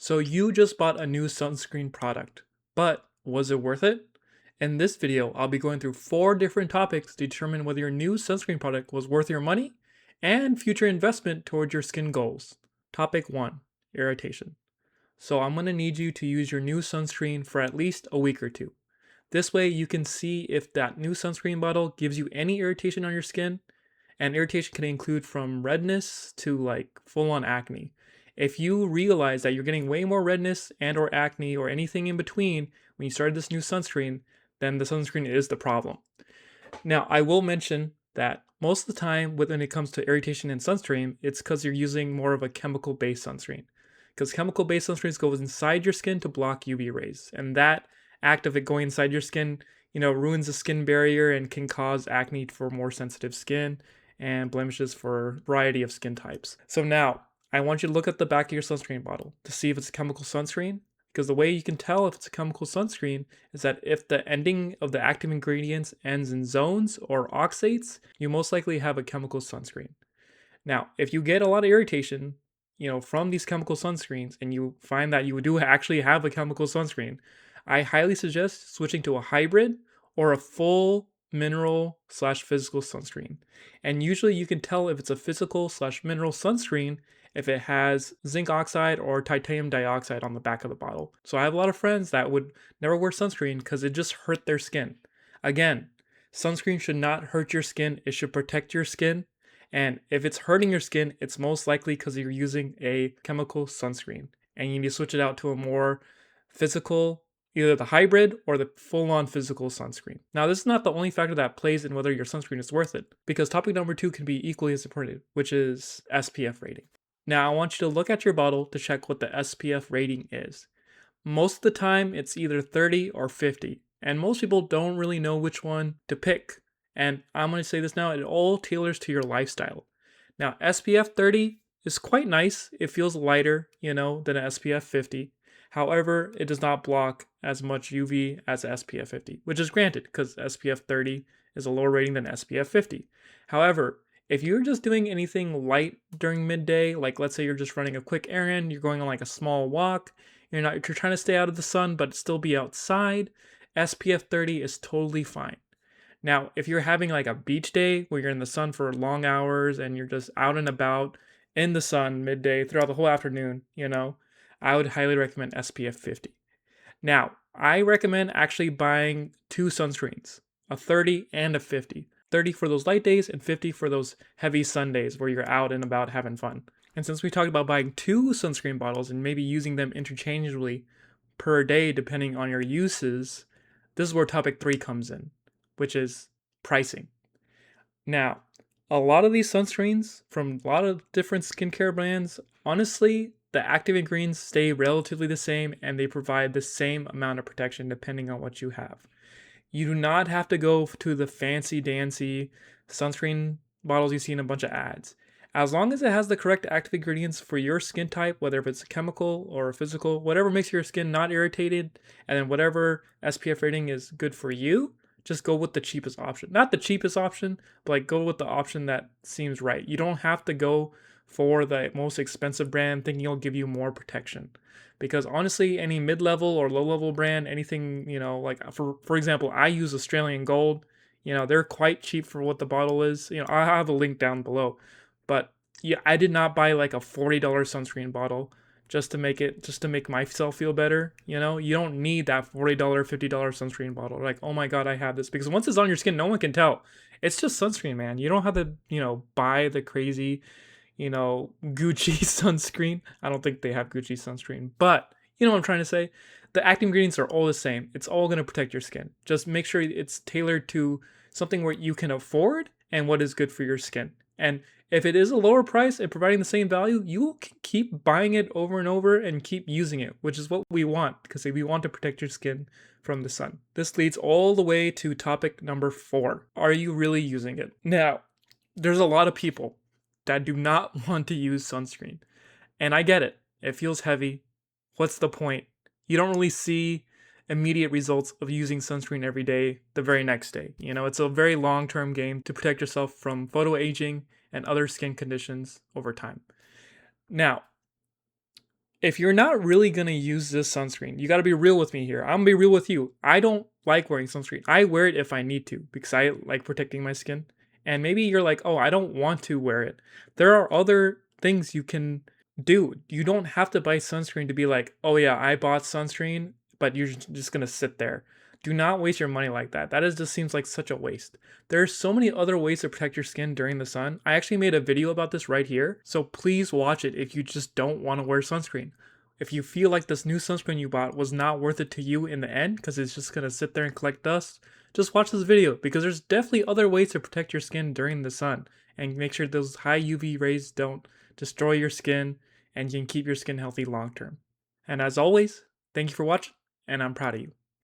So you just bought a new sunscreen product, but was it worth it? In this video, I'll be going through 4 different topics to determine whether your new sunscreen product was worth your money and future investment towards your skin goals. Topic 1, irritation. So I'm going to need you to use your new sunscreen for at least a week or two. This way you can see if that new sunscreen bottle gives you any irritation on your skin, and irritation can include from redness to like full-on acne. If you realize that you're getting way more redness and or acne or anything in between when you started this new sunscreen, then the sunscreen is the problem. Now, I will mention that most of the time when it comes to irritation in sunscreen, it's because you're using more of a chemical-based sunscreen. Because chemical-based sunscreens go inside your skin to block UV rays, and that act of it going inside your skin, ruins the skin barrier and can cause acne for more sensitive skin and blemishes for a variety of skin types. So now, I want you to look at the back of your sunscreen bottle to see if it's a chemical sunscreen, because the way you can tell if it's a chemical sunscreen is that if the ending of the active ingredients ends in zones or oxates, you most likely have a chemical sunscreen. Now, if you get a lot of irritation, from these chemical sunscreens and you find that you do actually have a chemical sunscreen, I highly suggest switching to a hybrid or a full mineral slash physical sunscreen. And usually you can tell if it's a physical slash mineral sunscreen if it has zinc oxide or titanium dioxide on the back of the bottle. So I have a lot of friends that would never wear sunscreen because it just hurt their skin. Again, sunscreen should not hurt your skin. It should protect your skin. And if it's hurting your skin, it's most likely because you're using a chemical sunscreen. And you need to switch it out to a more physical, either the hybrid or the full-on physical sunscreen. Now, this is not the only factor that plays in whether your sunscreen is worth it, because topic number 2 can be equally as important, which is SPF rating. Now, I want you to look at your bottle to check what the SPF rating is. Most of the time, it's either 30 or 50, and most people don't really know which one to pick. And I'm going to say this now, it all tailors to your lifestyle. Now, SPF 30 is quite nice. It feels lighter, than an SPF 50. However, it does not block as much UV as SPF 50, which is granted because SPF 30 is a lower rating than SPF 50. However, if you're just doing anything light during midday, like let's say you're just running a quick errand, you're going on like a small walk, you're trying to stay out of the sun but still be outside, SPF 30 is totally fine. Now, if you're having like a beach day where you're in the sun for long hours and you're just out and about in the sun midday throughout the whole afternoon, I would highly recommend SPF 50. Now, I recommend actually buying 2 sunscreens, a 30 and a 50. 30 for those light days and 50 for those heavy sun days where you're out and about having fun. And since we talked about buying 2 sunscreen bottles and maybe using them interchangeably per day depending on your uses, this is where topic 3 comes in, which is pricing. Now, a lot of these sunscreens from a lot of different skincare brands, honestly, the active ingredients stay relatively the same and they provide the same amount of protection depending on what you have. You do not have to go to the fancy dancy sunscreen bottles you see in a bunch of ads. As long as it has the correct active ingredients for your skin type, whether if it's a chemical or a physical, whatever makes your skin not irritated, and then whatever SPF rating is good for you, just go with the cheapest option. Not the cheapest option, but like go with the option that seems right. You don't have to go for the most expensive brand thinking it'll give you more protection. Because honestly, any mid-level or low-level brand, anything, like for example, I use Australian Gold. They're quite cheap for what the bottle is. I have a link down below. But yeah, I did not buy like a $40 sunscreen bottle just to make myself feel better. You don't need that $40, $50 sunscreen bottle. Like, oh my God, I have this. Because once it's on your skin, no one can tell. It's just sunscreen, man. You don't have to, buy the crazy, Gucci sunscreen. I don't think they have Gucci sunscreen, but you know what I'm trying to say? The active ingredients are all the same. It's all going to protect your skin. Just make sure it's tailored to something where you can afford and what is good for your skin. And if it is a lower price and providing the same value, you can keep buying it over and over and keep using it, which is what we want because we want to protect your skin from the sun. This leads all the way to topic number 4. Are you really using it? Now, there's a lot of people that do not want to use sunscreen. And I get it. It feels heavy. What's the point? You don't really see immediate results of using sunscreen every day the very next day. It's a very long-term game to protect yourself from photoaging and other skin conditions over time. Now, If you're not really gonna use this sunscreen, you gotta be real with me here. I'm gonna be real with you. I don't like wearing sunscreen. I wear it if I need to because I like protecting my skin. And maybe you're like, oh, I don't want to wear it. There are other things you can do. You don't have to buy sunscreen to be like, oh yeah, I bought sunscreen, but you're just gonna sit there. Do not waste your money like that. That just seems like such a waste. There are so many other ways to protect your skin during the sun. I actually made a video about this right here, so please watch it if you just don't want to wear sunscreen. If you feel like this new sunscreen you bought was not worth it to you in the end because it's just going to sit there and collect dust, just watch this video because there's definitely other ways to protect your skin during the sun and make sure those high UV rays don't destroy your skin and you can keep your skin healthy long term. And as always, thank you for watching and I'm proud of you.